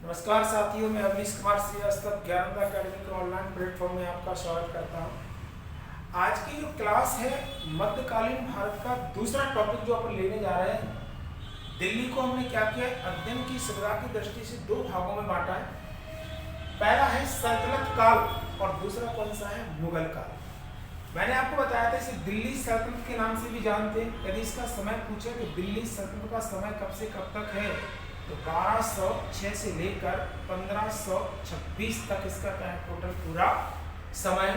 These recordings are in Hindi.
नमस्कार साथियों, मैं अवनीश कुमार श्रीवास्तव ज्ञानदा अकेडमी के ऑनलाइन प्लेटफॉर्म में आपका स्वागत करता हूं। आज की जो क्लास है मध्यकालीन भारत का दूसरा टॉपिक जो अपन लेने जा रहे हैं। दिल्ली को हमने क्या किया, अध्ययन की सुविधा की दृष्टि से दो भागों में बांटा है। पहला है सल्तनत काल और दूसरा कौन सा है, मुगल काल। मैंने आपको बताया था इसे दिल्ली सल्तनत के नाम से भी जानते हैं। यदि इसका समय पूछे तो दिल्ली सल्तनत का समय कब से कब तक है, तो 1206 से लेकर 1526 तक इसका क्या है, टोटल पूरा समय।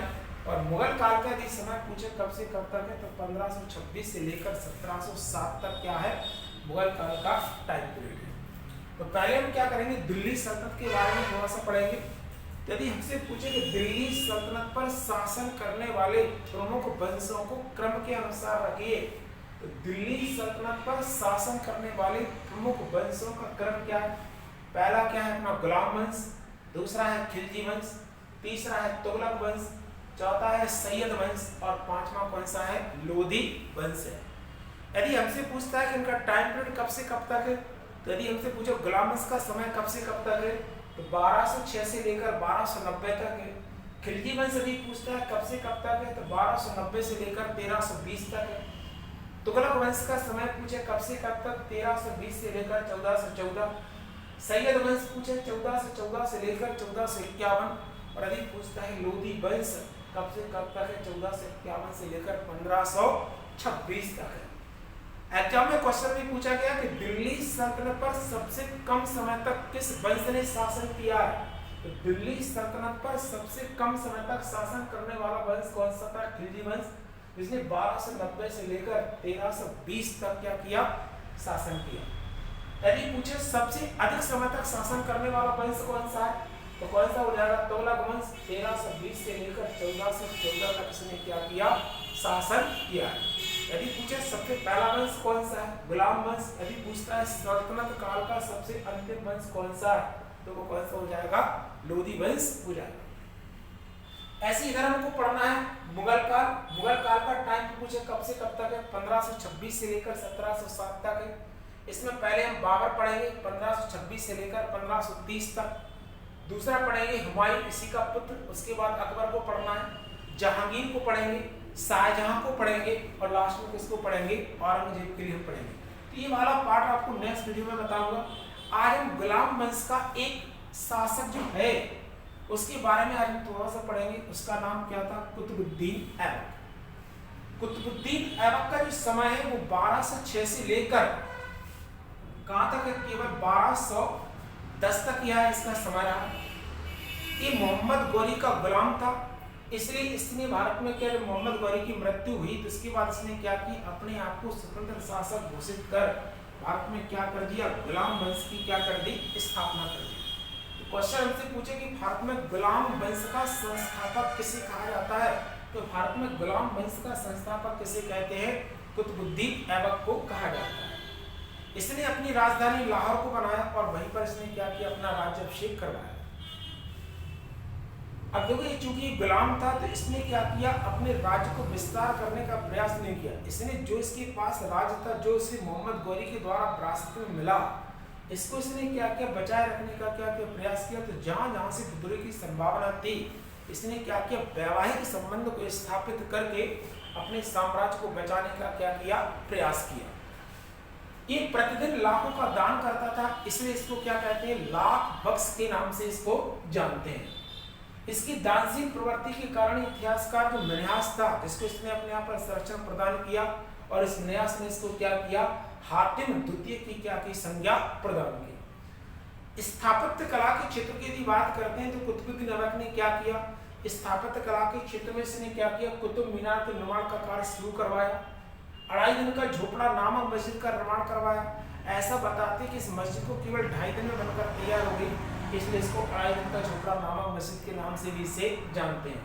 और मुगल काल का यदि समय पूछे कब से कब तक है, तो 1526 से लेकर 1707 तक क्या है, मुगल काल का टाइम पीरियड है। तो पहले हम क्या करेंगे, दिल्ली सल्तनत के बारे में थोड़ा सा पढ़ेंगे। यदि हमसे पूछे कि दिल्ली सल्तनत पर शासन करने वाले प्रमुख वंशों को क्रम के अनुसार रखिए, तो दिल्ली सल्तनत पर शासन करने वाले प्रमुख वंशों का क्रम क्या है। पहला क्या है अपना गुलाम वंश, दूसरा है खिलजी वंश, तीसरा है तुगलक वंश, चौथा है सैयद वंश और पांचवा कौन सा है, लोधी वंश है। यदि हमसे पूछता है कि इनका टाइम पीरियड कब से कब तक है, तो यदि हमसे पूछो गुलाम वंश का समय कब से कब तक है, तो 1206 से लेकर 1290 तक है। खिलजी वंश यदि पूछता है कब से कब तक है, तो 1290 से लेकर 1320 तक है। तुगलक वंश का समय पूछे कब से कब तक, 1320 से लेकर 1414। सैयद वंश पूछे 1414 से लेकर 1451। और यदि पूछता है लोधी वंश कब से कब तक है, 1451 से लेकर 1526 तक है। एग्जाम में क्वेश्चन भी पूछा गया कि दिल्ली सल्तनत पर सबसे कम समय तक किस वंश ने शासन किया है। तो दिल्ली सल्तनत पर सबसे कम समय तक शासन करने वाला वंश कौन सा था, खिलजी वंश, जिसने 1290 से लेकर 1320 तक क्या किया, शासन किया। यदि पूछे सबसे अधिक समय तक शासन करने वाला वंश कौन सा है, तो कौन सा हो जाएगा, तुगलक वंश, 1320 से लेकर 1414 तक इसने क्या किया, शासन किया है। यदि पूछे सबसे पहला वंश कौन सा है, गुलाम वंश। यदि पूछता है सल्तनत काल का सबसे अंतिम वंश कौन सा है, तो वो कौन सा हो जाएगा, लोधी वंश हो जाएगा। ऐसे इधर हमको पढ़ना है मुगल काल। मुगल काल का टाइम पूछे कब से कब तक है, 1526 से लेकर 1707 तक है। इसमें पहले हम बाबर पढ़ेंगे 1526 से लेकर 1530 तक। दूसरा पढ़ेंगे हुमायूं, इसी का पुत्र। उसके बाद अकबर को पढ़ना है, जहांगीर को पढ़ेंगे, शाहजहां को पढ़ेंगे और लास्ट में किसको पढ़ेंगे, औरंगजेब के लिए हम पढ़ेंगे। तो ये वाला पार्ट आपको नेक्स्ट वीडियो में बताऊंगा। आज हम गुलाम वंश का एक शासक जो है उसके बारे में आज हम थोड़ा सा पढ़ेंगे। उसका नाम क्या था, कुतुबुद्दीन ऐबक। कुतुबुद्दीन ऐबक का जो समय है वो 1206 से लेकर कहां तक है, केवल 1210 तक यह इसका समय रहा। ये मोहम्मद गौरी का गुलाम था, इसलिए इसने भारत में क्या, मोहम्मद गौरी की मृत्यु हुई तो इसके बाद इसने क्या की, अपने आप को स्वतंत्र शासक घोषित कर भारत में क्या कर दिया, गुलाम वंश की क्या कर दी, स्थापना कर दी। क्वेश्चन हमसे पूछे कि भारत में गुलाम वंश का संस्थापक किसे कहा जाता है, तो भारत में गुलाम वंश का संस्थापक किसे कहते हैं, कुतुबुद्दीन ऐबक को कहा जाता है। इसने अपनी राजधानी लाहौर को बनाया और वहीं पर इसने क्या किया, अपना राज्याभिषेक करवाया। अब देखो ये चूंकि गुलाम था तो इसने क्या किया, अपने राज्य को विस्तार करने का प्रयास नहीं किया। इसने जो इसके पास राज्य था, जो इसे मोहम्मद गौरी के द्वारा विरासत में मिला, इसको इसने क्या किया, बचाए रखने का क्या किया, प्रयास किया। तो जहां जहां से विद्रोह की संभावना थी, इसने क्या किया, वैवाहिक संबंध को स्थापित करके अपने साम्राज्य को बचाने का क्या किया, प्रयास किया। ये प्रतिदिन लाखों का दान करता था, इसलिए इसको क्या कहते हैं, लाख बख्श के नाम से इसको जानते हैं। इसकी दानशील प्रवृत्ति के कारण इतिहासकार जो मिन्हास था, जिसको इसने अपने आप पर संरक्षण प्रदान किया, और इस न्यास ने इसको क्या किया, हातिम द्वितीय की क्या की संज्ञा प्रदान की। स्थापत्य कला के क्षेत्र की यदि बात करते हैं तो कुतुबुद्दीन ऐबक ने क्या किया, स्थापत्य कला के क्षेत्र में इसने क्या किया, कुतुब मीनार के निर्माण का कार्य शुरू करवाया। 2.5 दिन का झोपड़ा नामक मस्जिद का निर्माण करवाया। ऐसा बताते कि इस मस्जिद को केवल 2.5 दिन में बनकर तैयार हो गई, इसलिए इसको 2.5 दिन का झोपड़ा नामक मस्जिद के नाम से भी इसे जानते हैं।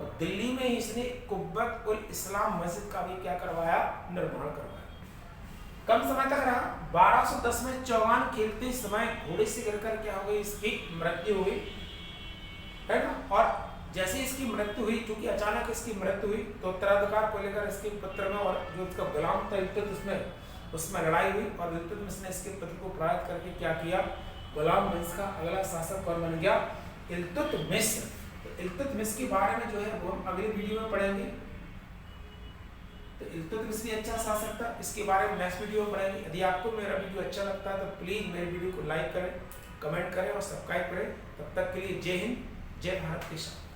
और दिल्ली में इसने कुब्बत उल इस्लाम मस्जिद का भी क्या करवाया, निर्माण करवाया। कम समय तक रहा, 1210 में चौगान खेलते समय घोड़े से गिरकर क्या हो गई, इसकी मृत्यु हुई, है ना। और जैसे इसकी मृत्यु हुई, क्योंकि अचानक इसकी मृत्यु हुई, तो उत्तराधिकार को लेकर इसके पुत्र में और जो उसका गुलाम था उसमें लड़ाई हुई और इसने इसके पुत्र को पराजित करके क्या किया, गुलाम वंश का अगला शासक कौन बन गया? इल्तुतमिश। तो इल्तुतमिश के बारे में जो है वो हम अगले वीडियो में पढ़ेंगे। तो इल्तुतमिश भी अच्छा शासक था, इसके बारे में नेक्स्ट वीडियो में पढ़ेंगे। यदि आपको मेरा वीडियो अच्छा लगता है तो प्लीज़ मेरे वीडियो को लाइक करें, कमेंट करें और सब्सक्राइब करें। तब तक के लिए जय हिंद, जय भारत के साथ।